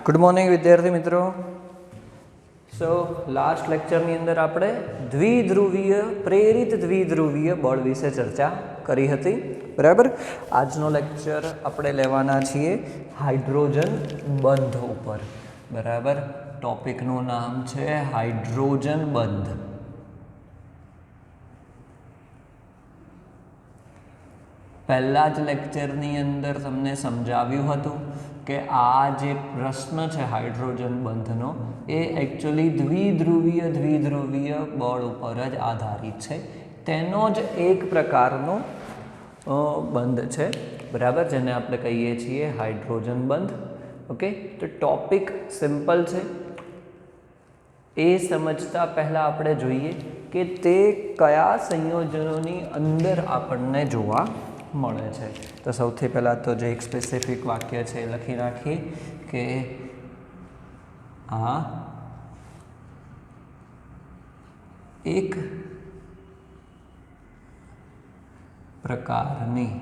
Good morning विद्यार्थी मित्रों। So last लेक्चरनी अंदर આપણે દ્વિધ્રુવીય પ્રેરિત દ્વિધ્રુવીય બળ વિશે ચર્ચા કરી હતી, બરાબર। આજનો લેક્ચર આપણે લેવાના છીએ હાઇડ્રોજન બંધ ઉપર, બરાબર। ટોપિકનું નામ છે હાઇડ્રોજન બંધ। પહેલા જ લેક્ચરની અંદર તમને સમજાવ્યું હતું કે આ જે પ્રશ્ન છે હાઇડ્રોજન બંધનો એ એકચ્યુઅલી દ્વિધ્રુવીય બળ ઉપર જ આધારિત છે। તેનો જ એક પ્રકારનો બંધ છે, બરાબર, જેને આપણે કહીએ છીએ હાઇડ્રોજન બંધ। ઓકે, તો ટોપિક સિમ્પલ છે। એ સમજતા પહેલાં આપણે જોઈએ કે તે કયા સંયોજનોની અંદર આપણને જોવા મળે છે। તો સૌથી પહેલાં તો જે એક સ્પેસિફિક વાક્ય છે એ લખી નાખીએ કે આ એક પ્રકારની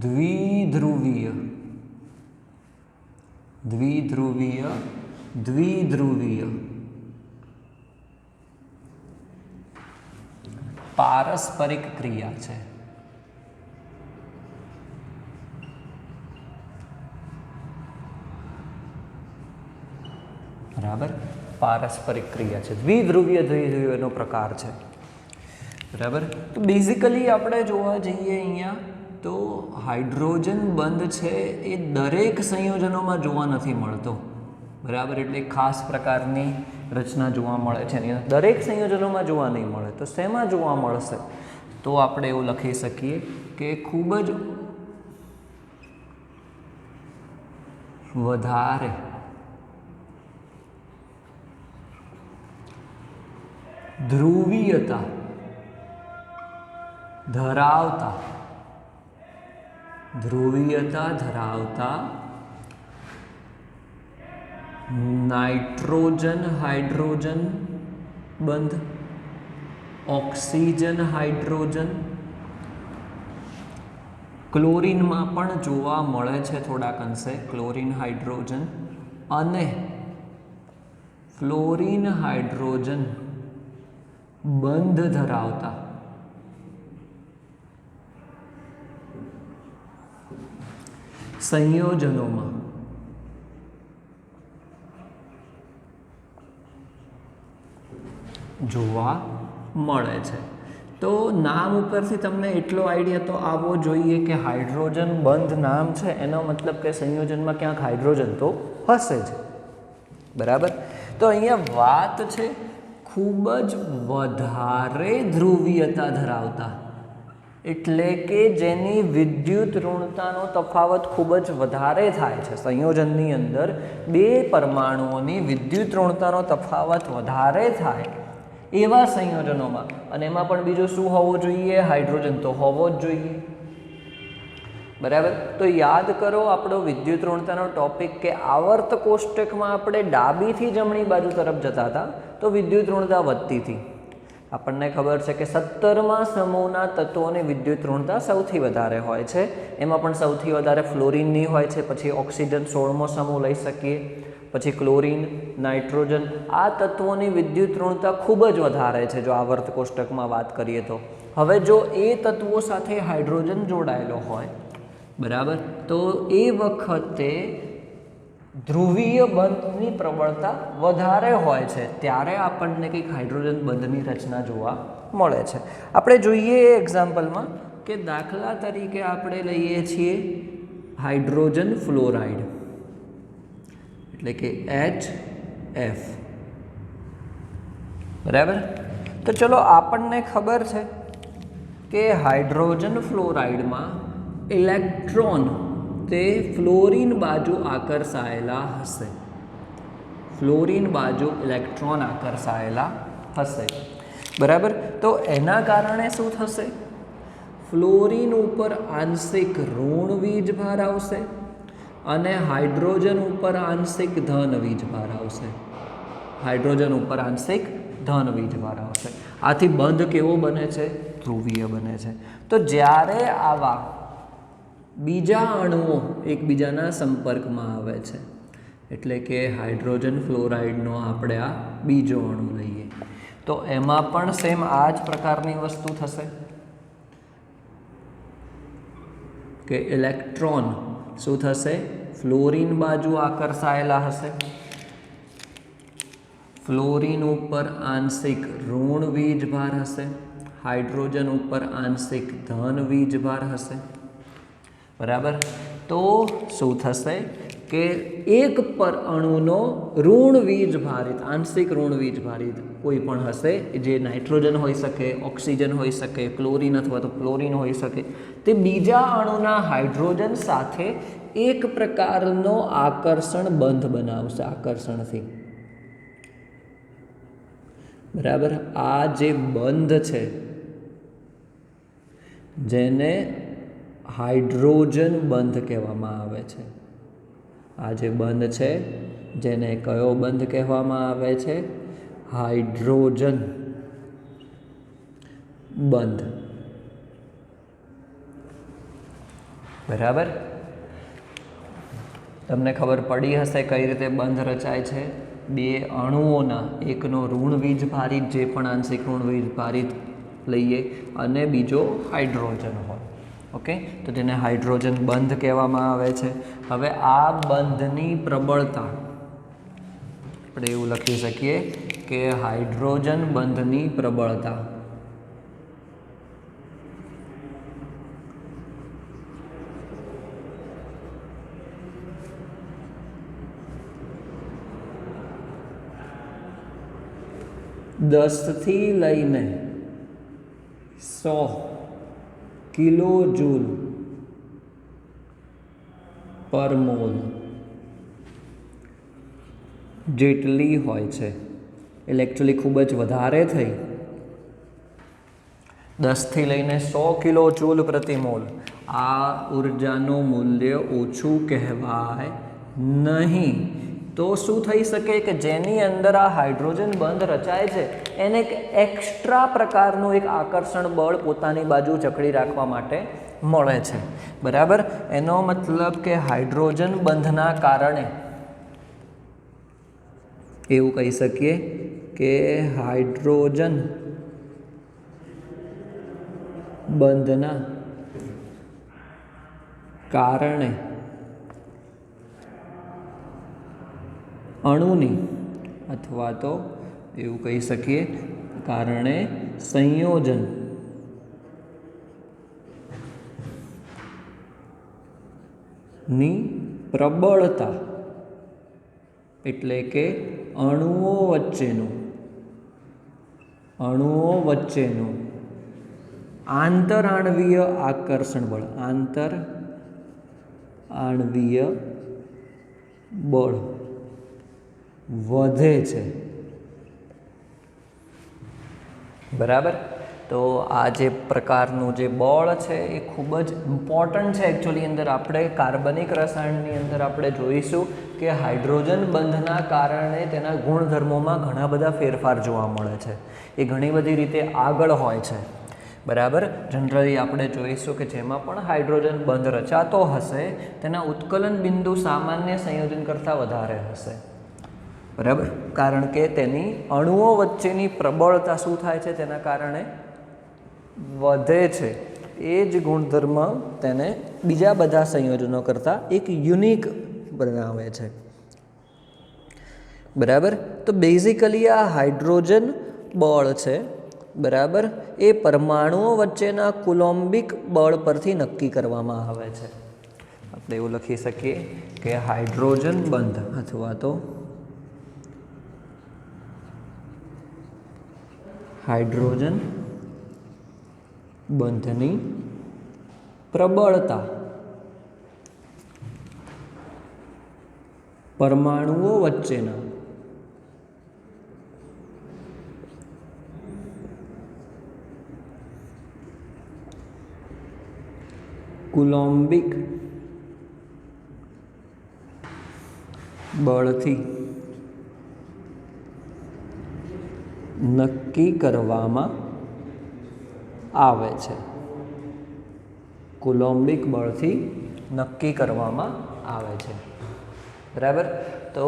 દ્વિધ્રુવીય પારસ્પરિક ક્રિયા છે। બરાબર, પારસ્પરિક ક્રિયા છે, દ્વિધ્રુવીયનો પ્રકાર છે, બરાબર। તો બેઝિકલી આપણે જોવા જઈએ અહીંયા તો હાઇડ્રોજન બંધ છે એ દરેક સંયોજનોમાં જોવા નથી મળતો, બરાબર। એટલે ખાસ પ્રકારની રચના જોવા મળે છે એની દરેક સંયોજનોમાં જોવા નહીં મળે। તો શેમાં જોવા મળશે? તો આપણે એવું લખી શકીએ કે ખૂબ જ વધારે ધ્રુવીયતા ધરાવતા નાઇટ્રોજન હાઇડ્રોજન બંધ, ઓક્સિજન હાઇડ્રોજન, ક્લોરીનમાં પણ જોવા મળે છે થોડાક અંશે ક્લોરીન હાઇડ્રોજન અને ફ્લોરીન હાઇડ્રોજન બંધ ધરાવતા સંયોજનોમાં જોવા મળે છે। તો નામ ઉપરથી તમને એટલો આઈડિયા તો આવવો જોઈએ કે હાઇડ્રોજન બંધ નામ છે એનો મતલબ કે સંયોજનમાં ક્યાંક હાઇડ્રોજન તો હશે જ, બરાબર। તો અહીંયા વાત છે ખૂબ જ વધારે ધ્રુવીયતા ધરાવતા, એટલે કે જેની વિદ્યુત ઋણતાનો તફાવત ખૂબ જ વધારે થાય છે। સંયોજનની અંદર બે પરમાણુઓની વિદ્યુત ઋણતાનો તફાવત વધારે થાય એવા સંયોજનોમાં, અને એમાં પણ બીજું શું હોવું જોઈએ? હાઇડ્રોજન તો હોવો જ જોઈએ, બરાબર। તો યાદ કરો આપણો વિદ્યુત ઋણતાનો ટોપિક કે આવર્ત કોષ્ટકમાં આપણે ડાબીથી જમણી બાજુ તરફ જતા હતા તો વિદ્યુત ઋણતા વધતી હતી। આપણને ખબર છે કે 17મા સમૂહના તત્વોની વિદ્યુત ઋણતા સૌથી વધારે હોય છે, એમાં પણ સૌથી વધારે ફ્લોરિનની હોય છે, પછી ઓક્સિજન 16મો સમૂહ લઈ શકીએ, પછી ક્લોરીન, નાઇટ્રોજન, આ તત્વોની વિદ્યુત ઋણતા ખૂબ જ વધારે છે જો આવર્ત કોષ્ટકમાં વાત કરીએ તો। હવે જો એ તત્વો સાથે હાઇડ્રોજન જોડાયેલો હોય, બરાબર, તો એ વખતે ધ્રુવીય બંધની પ્રબળતા વધારે હોય છે, ત્યારે આપણને કંઈક હાઇડ્રોજન બંધની રચના જોવા મળે છે। આપણે જોઈએ એ એક્ઝામ્પલમાં કે દાખલા તરીકે આપણે લઈએ છીએ હાઇડ્રોજન ફ્લોરાઇડ, એટલે કે HF, બરાબર। તો ચલો આપણને ખબર છે કે હાઇડ્રોજન ફ્લોરાઇડમાં ઇલેક્ટ્રોન તે ફ્લોરિન બાજુ આકર્ષાયેલા હશે, બરાબર। તો એના કારણે શું થશે? ફ્લોરિન ઉપર આંશિક ઋણ વીજભાર આવશે અને હાઇડ્રોજન ઉપર આંશિક ધન વીજભાર આવશે, આથી બંધ કેવો બને છે? ધ્રુવીય બને છે। તો જ્યારે આવા બીજા અણુઓ એકબીજાના સંપર્કમાં આવે છે એટલે કે હાઇડ્રોજન ફ્લોરાઇડનો આપણે આ બીજો અણુ લઈએ તો એમાં પણ સેમ આ જ પ્રકારની વસ્તુ થશે કે ઇલેક્ટ્રોન શું થશે ફ્લોરિન બાજુ આકર્ષાયેલા હશે ફ્લોરિન ઉપર આંશિક ઋણ વીજભાર હશે હાઇડ્રોજન ઉપર આંશિક ધન વીજભાર હશે બરાબર તો શું થશે કે એક પર અણુનો ઋણ વીજભારિત આંશિક ઋણ વીજભારિત કોઈ પણ હશે જે નાઇટ્રોજન હોઈ શકે ઓક્સિજન હોઈ શકે ક્લોરિન અથવા તો ક્લોરિન હોઈ શકે તે બીજા અણુના હાઇડ્રોજન સાથે એક પ્રકારનો આકર્ષણ બંધ બનાવશે આકર્ષણથી બરાબર આ જે બંધ છે જેને હાઇડ્રોજન બંધ કહેવામાં આવે છે આ જે બંધ છે જેને કયો બંધ કહેવામાં આવે છે હાઇડ્રોજન બંધ બરાબર તમને ખબર પડી હશે કઈ રીતે બંધ રચાય છે બે અણુઓના એકનો ઋણ વીજભારિત જે પણ આંશિક ઋણ વીજભારિત લઈએ અને બીજો હાઇડ્રોજન હોય ઓકે તો તેને હાઇડ્રોજન બંધ કહેવામાં આવે છે હવે આ બંધની પ્રબળતા આપણે એવું લખી શકીએ કે હાઇડ્રોજન બંધની પ્રબળતા દસથી લઈને 100 કિલો જૂલ પર મોલ જેટલી હોય છે એટલે એકચ્યુઅલી ખૂબ જ વધારે થઈ 10થી લઈને 100 કિલો જૂલ પ્રતિ મોલ આ ઉર્જાનું મૂલ્ય ઓછું કહેવાય નહીં તો શું થઈ શકે કે જેની અંદર આ હાઇડ્રોજન બંધ રચાય છે એને એક એક્સ્ટ્રા પ્રકારનું એક આકર્ષણ બળ પોતાની બાજુ જકડી રાખવા માટે મળે છે બરાબર એનો મતલબ કે હાઇડ્રોજન બંધના કારણે એવું કહી શકીએ કે હાઇડ્રોજન બંધના કારણે અણુની અથવા તો એવું કહી શકીએ કારણે સંયોજન ની પ્રબળતા એટલે કે અણુઓ વચ્ચેનું આંતરાણવીય આકર્ષણ બળ આંતરાણવીય બળ વધે છે બરાબર તો આ જે પ્રકારનું જે બળ છે એ ખૂબ જ ઇમ્પોર્ટન્ટ છે એકચ્યુઅલી અંદર આપણે કાર્બનિક રસાયણની અંદર આપણે જોઈશું કે હાઇડ્રોજન બંધના કારણે તેના ગુણધર્મોમાં ઘણા બધા ફેરફાર જોવા મળે છે એ ઘણી બધી રીતે આગળ હોય છે બરાબર જનરલી આપણે જોઈશું કે જેમાં પણ હાઇડ્રોજન બંધ રચાતો હશે તેના ઉત્કલન બિંદુ સામાન્ય સંયોજન કરતાં વધારે હશે બરાબર કારણ કે તેની અણુઓ વચ્ચેની પ્રબળતા શું થાય છે તેના કારણે વધે છે એ જ ગુણધર્મ તેને બીજા બધા સંયોજનો કરતાં એક યુનિક બનાવે છે બરાબર તો બેઝિકલી આ હાઇડ્રોજન બળ છે બરાબર એ પરમાણુઓ વચ્ચેના કુલોમ્બિક બળ પરથી નક્કી કરવામાં આવે છે આપણે એવું લખી શકીએ કે હાઇડ્રોજન બંધ અથવા તો હાઇડ્રોજન બંધની પ્રબળતા પરમાણુઓ વચ્ચેના કુલોમ્બિક બળથી નક્કી કરવામાં આવે છે કુલોમ્બિક બળથી નક્કી કરવામાં આવે છે બરાબર. તો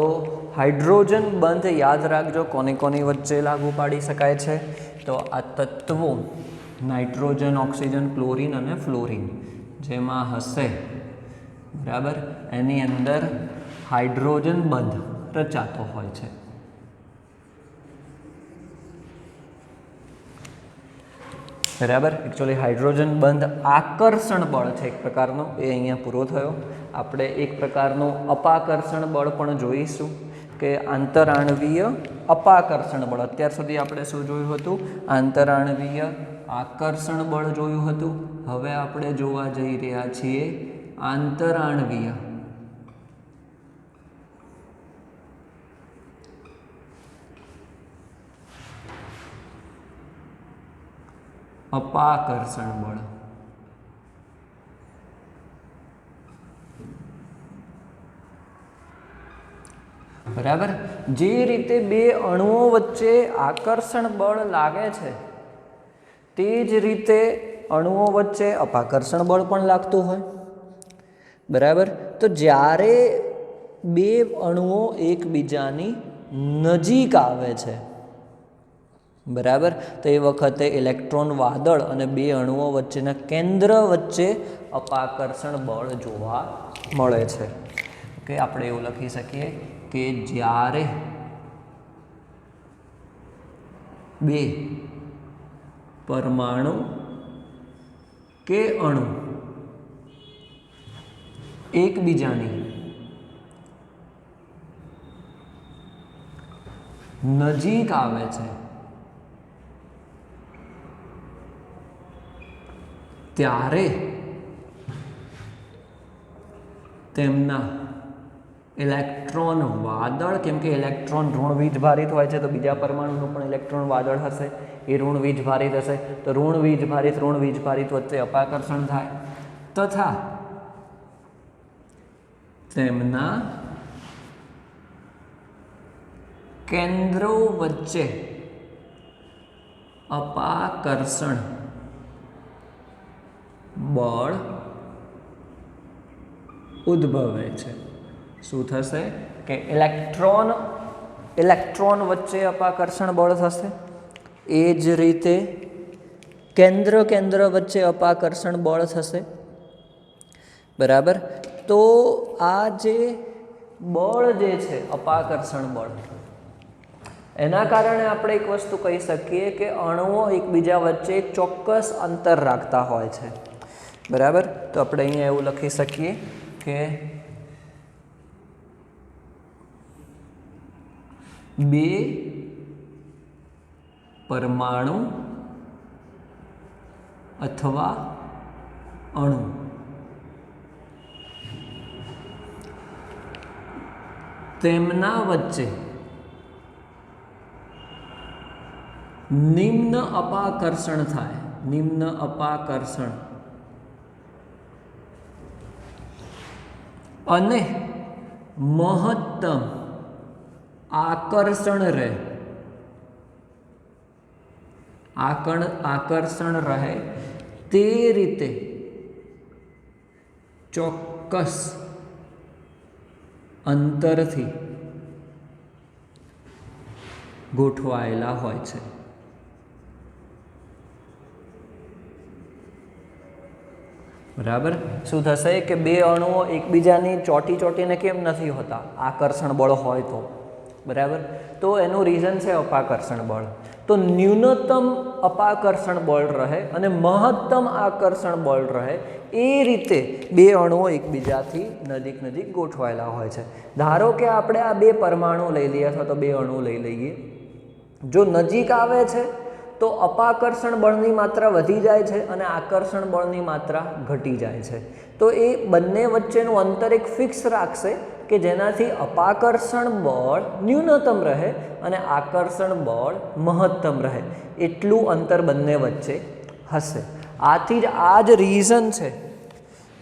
હાઇડ્રોજન બંધ યાદ રાખજો કોની કોની વચ્ચે લાગુ પાડી શકાય છે. તો આ તત્વો નાઇટ્રોજન, ઓક્સિજન, ક્લોરિન અને ફ્લોરિન જેમાં હશે, બરાબર, એની અંદર હાઇડ્રોજન બંધ રચાતો હોય છે. બરાબર. એકચ્યુઅલી હાઇડ્રોજન બંધ આકર્ષણ બળ છે એક પ્રકારનો, એ અહીંયા પૂરો થયો. આપણે એક પ્રકારનું અપાકર્ષણ બળ પણ જોઈશું કે આંતરાણવીય અપાકર્ષણ બળ. અત્યાર સુધી આપણે શું જોયું હતું? આંતરાણવીય આકર્ષણ બળ જોયું હતું. હવે આપણે જોવા જઈ રહ્યા છીએ આંતરાણવીય અપાકર્ષણ બળ. બરાબર. જે રીતે બે અણુઓ વચ્ચે આકર્ષણ બળ લાગે છે તે જ રીતે અણુઓ વચ્ચે અપાકર્ષણ બળ પણ લાગતું હોય. બરાબર. તો જ્યારે બે અણુઓ એકબીજાની નજીક આવે છે, બરાબર, તો એ વખતે ઇલેક્ટ્રોન વાદળ અને બે અણુઓ વચ્ચેના કેન્દ્ર વચ્ચે અપાકર્ષણ બળ જોવા મળે છે. ઓકે, આપણે એવું લખી શકીએ કે જ્યારે બે પરમાણુ કે અણુ એકબીજાની નજીક આવે છે ત્યારે તેમના ઇલેક્ટ્રોન વાદળ, કેમ કે ઇલેક્ટ્રોન ઋણ વીજભારિત હોય છે તો બીજા પરમાણુનું પણ ઇલેક્ટ્રોન વાદળ હશે, એ ઋણ વીજભારિત હશે, તો ઋણ વીજભારિત વચ્ચે અપાકર્ષણ થાય તથા તેમના કેન્દ્રો વચ્ચે અપાકર્ષણ બળ ઉદ્ભવે છે. શું થશે કે ઇલેક્ટ્રોન વચ્ચે અપાકર્ષણ બળ થશે, એ જ રીતે કેન્દ્ર વચ્ચે અપાકર્ષણ બળ થશે. બરાબર. તો આ જે બળ જે છે અપાકર્ષણ બળ, એના કારણે આપણે એક વસ્તુ કહી શકીએ કે અણુઓ એકબીજા વચ્ચે ચોક્કસ અંતર રાખતા હોય છે. બરાબર. તો આપણે અહીંયા એવું લખી શકીએ કે બે પરમાણુ અથવા અણુ તેમના વચ્ચે નિમ્ન અપાકર્ષણ થાય, નિમ્ન અપાકર્ષણ, અને મહત્તમ આકર્ષણ રહે, આકર્ષણ રહે તે રીતે ચોક્કસ અંતરથી ગોઠવાયેલા હોય છે. બરાબર. શું થશે કે બે અણુઓ એકબીજાની ચોટીને કેમ નથી હોતા? આકર્ષણ બળ હોય તો. બરાબર. તો એનું રીઝન છે અપાકર્ષણ બળ. તો ન્યૂનતમ અપાકર્ષણ બળ રહે અને મહત્તમ આકર્ષણ બળ રહે, એ રીતે બે અણુઓ એકબીજાથી નજીક ગોઠવાયેલા હોય છે. ધારો કે આપણે આ બે પરમાણુ લઈ લઈએ અથવા તો બે અણુ લઈ લઈએ, જો નજીક આવે છે તો અપાકર્ષણ બળની માત્રા વધી જાય છે અને આકર્ષણ બળની માત્રા ઘટી જાય છે. તો એ બંને વચ્ચેનું અંતર એક ફિક્સ રાખશે કે જેનાથી અપાકર્ષણ બળ ન્યૂનતમ રહે અને આકર્ષણ બળ મહત્તમ રહે, એટલું અંતર બંને વચ્ચે હશે. આથી જ આ જ રીઝન છે.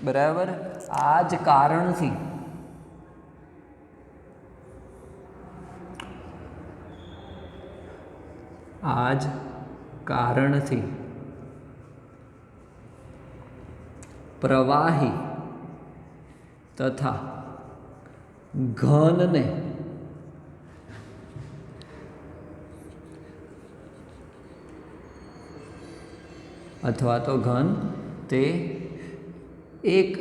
બરાબર. આ જ કારણથી પ્રવાહી તથા ઘનને અથવા તો ઘન તે એક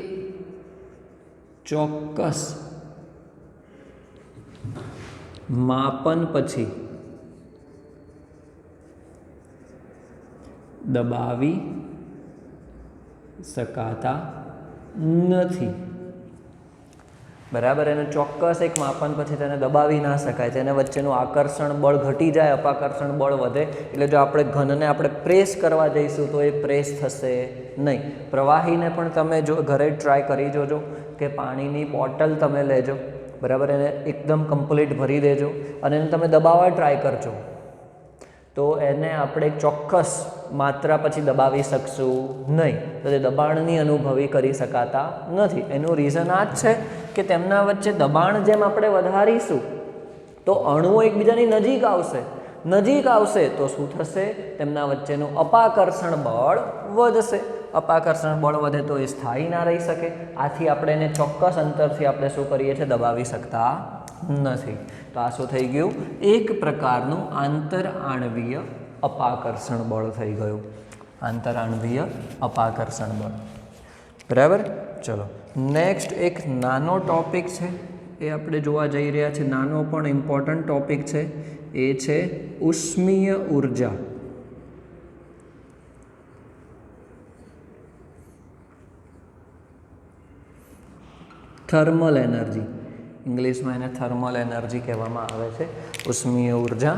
ચોક્કસ માપન પછી દબાવી શકાતા નથી. બરાબર, એને ચોક્કસ એક માપન પછી તેને દબાવી ના શકાય, તેને વચ્ચેનું આકર્ષણ બળ ઘટી જાય, અપાકર્ષણ બળ વધે. એટલે જો આપણે ઘનને આપણે પ્રેસ કરવા જઈશું તો એ પ્રેસ થશે નહીં. પ્રવાહીને પણ તમે જો ઘરે ટ્રાય કરી જોજો કે પાણીની બોટલ તમે લેજો, બરાબર, એને એકદમ કમ્પ્લીટ ભરી દેજો અને એને તમે દબાવવા ટ્રાય કરજો તો એને આપણે ચોક્કસ માત્રા પછી દબાવી શકશું નહીં, તો તે દબાણની અનુભવી કરી શકાતા નથી. એનું રીઝન આ જ છે કે તેમના વચ્ચે દબાણ જેમ આપણે વધારીશું તો અણુઓ એકબીજાની નજીક આવશે તો શું થશે? તેમના વચ્ચેનું અપાકર્ષણ બળ વધશે. અપાકર્ષણ બળ વધે તો એ સ્થાયી ના રહી શકે. આથી આપણે એને ચોક્કસ અંતરથી આપણે શું કરીએ છીએ? દબાવી શકતા નથી. તો આ શું થઈ ગયું? એક પ્રકારનું આંતરઆણવીય અપાકર્ષણ બળ થઈ ગયું. આંતરઆણવીય અપાકર્ષણ બળ. બરાબર. ચલો નેક્સ્ટ એક નાનો ટોપિક છે એ આપણે જોવા જઈ રહ્યા છીએ. નાનો પણ ઇમ્પોર્ટન્ટ ટોપિક છે. એ છે ઉષ્મીય ઉર્જા. થર્મલ એનર્જી, ઇંગ્લિશમાં એને થર્મલ એનર્જી કહેવામાં આવે છે. ઉષ્મીય ઉર્જા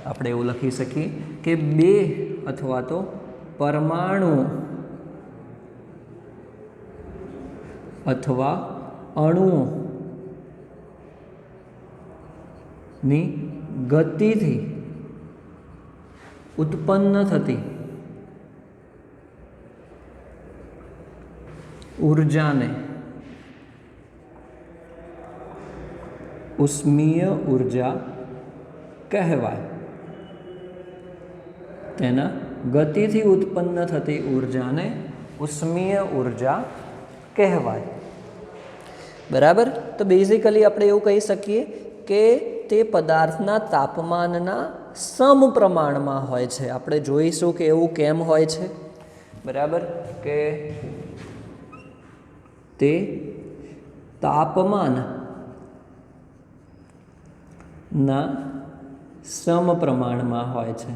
આપણે એવું લખી શકીએ કે બે અથવા તો પરમાણુ અથવા અણુઓની ગતિથી ઉત્પન્ન થતી ઉર્જાને ઉષ્મીય ઉર્જા કહેવાય. તેના ગતિથી ઉત્પન્ન થતી ઉર્જાને ઉષ્મીય ઉર્જા કહેવાય. બરાબર. તો બેઝિકલી આપણે એવું કહી શકીએ કે તે પદાર્થના તાપમાનના સમપ્રમાણમાં હોય છે. આપણે જોઈશું કે એવું કેમ હોય છે. બરાબર, કે તે તાપમાન ના સમપ્રમાણમાં હોય છે.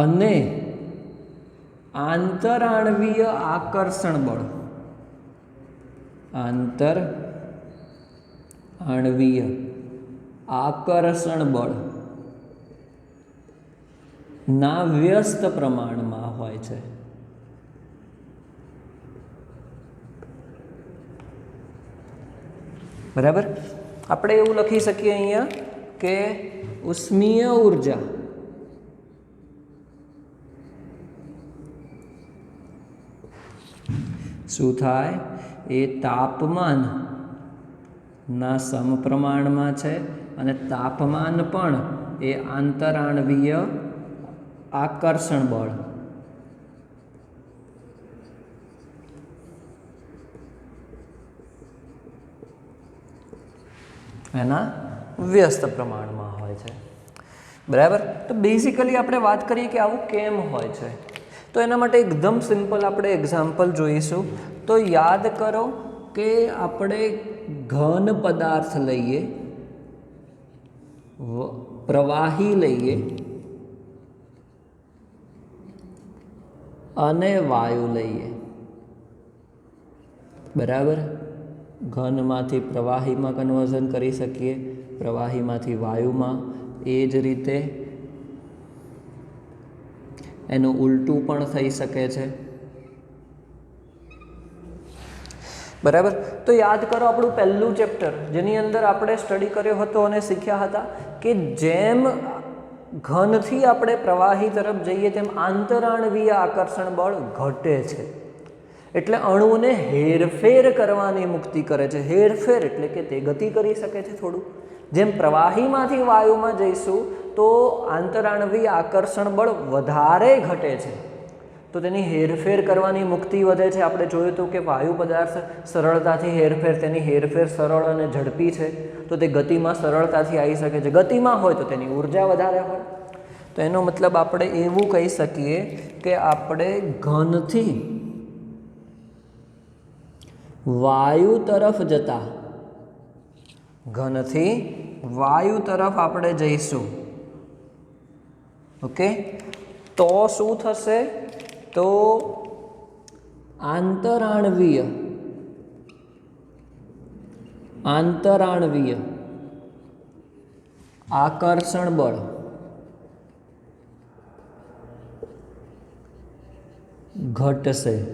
અને આંતરાણવીય આકર્ષણ બળ, આંતરઆણવીય આકર્ષણ બળ ના વ્યસ્ત પ્રમાણમાં હોય છે. બરાબર. આપણે એવું લખી શકીએ અહીંયા કે ઉષ્મીય ઉર્જા શું થાય? એ તાપમાનના સમપ્રમાણમાં છે અને તાપમાન પણ એ આંતરાણવીય આકર્ષણ બળ એના વ્યસ્ત પ્રમાણમાં હોય છે. બરાબર. તો બેઝિકલી આપણે વાત કરીએ કે આવું કેમ હોય છે, તો એના માટે એકદમ સિમ્પલ આપણે એક્ઝામ્પલ જોઈશું. તો યાદ કરો કે આપણે ઘન પદાર્થ લઈએ, પ્રવાહી લઈએ અને વાયુ લઈએ. બરાબર. ઘનમાંથી પ્રવાહીમાં કન્વર્ઝન કરી શકીએ, પ્રવાહીમાંથી વાયુમાં. એ જ રીતે એનું ઉલટું પણ થઈ શકે છે. બરાબર. તો યાદ કરો આપણું પહેલું ચેપ્ટર જેની અંદર આપણે સ્ટડી કર્યો હતો અને શીખ્યા હતા કે જેમ ઘનથી આપણે પ્રવાહી તરફ જઈએ તેમ આંતરાણવીય આકર્ષણ બળ ઘટે છે. એટલે અણુને હેરફેર કરવાની મુક્તિ કરે છે. હેરફેર એટલે કે તે ગતિ કરી શકે છે થોડું. જેમ પ્રવાહીમાંથી વાયુમાં જઈશું તો આંતરાણવીય આકર્ષણ બળ વધારે ઘટે છે. તો તેની હેરફેર કરવાની મુક્તિ વધે છે. આપણે જોયું હતું કે વાયુ પદાર્થ સરળતાથી તેની હેરફેર સરળ અને ઝડપી છે, તો તે ગતિમાં સરળતાથી આવી શકે છે. ગતિમાં હોય તો તેની ઉર્જા વધારે હોય. તો એનો મતલબ આપણે એવું કહી શકીએ કે આપણે ઘનથી વાયુ તરફ આપણે જઈશું. ઓકે, તો શું થશે? તો આંતરાણવીય આકર્ષણ બળ ઘટશે.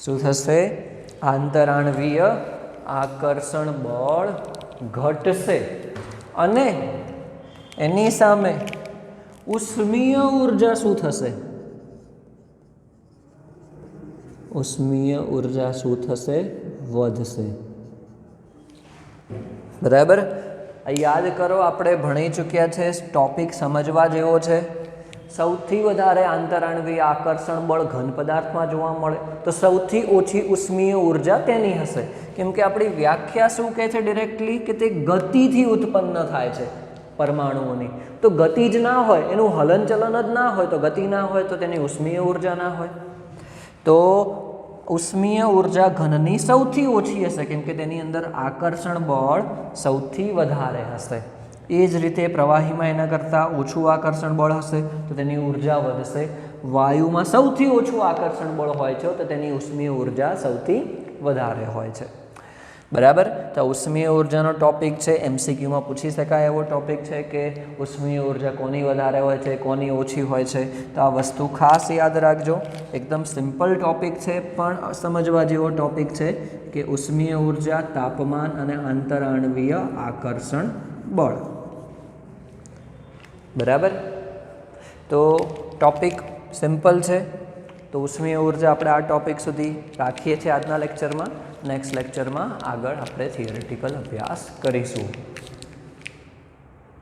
શું થશે? આંતરાણવીય આકર્ષણ બળ ઘટશે અને એની સામે ઉષ્મીય ઉર્જા શું થશે? વધશે. બરાબર. યાદ કરો, આપણે ભણી ચૂક્યા છે, ટોપિક સમજવા જેવો છે. સૌથી વધારે આંતરાણવીય આકર્ષણ બળ ઘન પદાર્થમાં જોવા મળે તો સૌથી ઓછી ઉષ્મીય ઉર્જા તેની હશે. કેમ કે આપણી વ્યાખ્યા શું કહે છે ડિરેક્ટલી? કે તે ગતિથી ઉત્પન્ન થાય છે પરમાણુઓની. તો ગતિ જ ના હોય, એનું હલનચલન જ ના હોય, તો ગતિ ના હોય તો તેની ઉષ્મીય ઉર્જા ના હોય. તો ઉષ્મીય ઉર્જા ઘનની સૌથી ઓછી હશે કેમ કે તેની અંદર આકર્ષણ બળ સૌથી વધારે હશે. એ જ રીતે પ્રવાહીમાં એના કરતાં ઓછું આકર્ષણ બળ હશે તો તેની ઉર્જા વધશે. વાયુમાં સૌથી ઓછું આકર્ષણ બળ હોય છે તો તેની ઉષ્મીય ઉર્જા સૌથી વધારે હોય છે. બરાબર. તો ઉષ્મીય ઉર્જાનો ટોપિક છે, MCQમાં પૂછી શકાય એવો ટોપિક છે કે ઉષ્મીય ઉર્જા કોની વધારે હોય છે, કોની ઓછી હોય છે. તો આ વસ્તુ ખાસ યાદ રાખજો. એકદમ સિમ્પલ ટોપિક છે પણ સમજવા જેવો ટોપિક છે કે ઉષ્મીય ઉર્જા, તાપમાન અને આંતરાણવીય આકર્ષણ બળ. બરાબર. તો ટોપિક સિમ્પલ છે. તો ઉષ્મીય ઉર્જા આપણે આ ટોપિક સુધી રાખીએ છીએ આજના લેક્ચરમાં. નેક્સ્ટ લેક્ચરમાં આગળ આપણે થિયરિટિકલ અભ્યાસ કરીશું.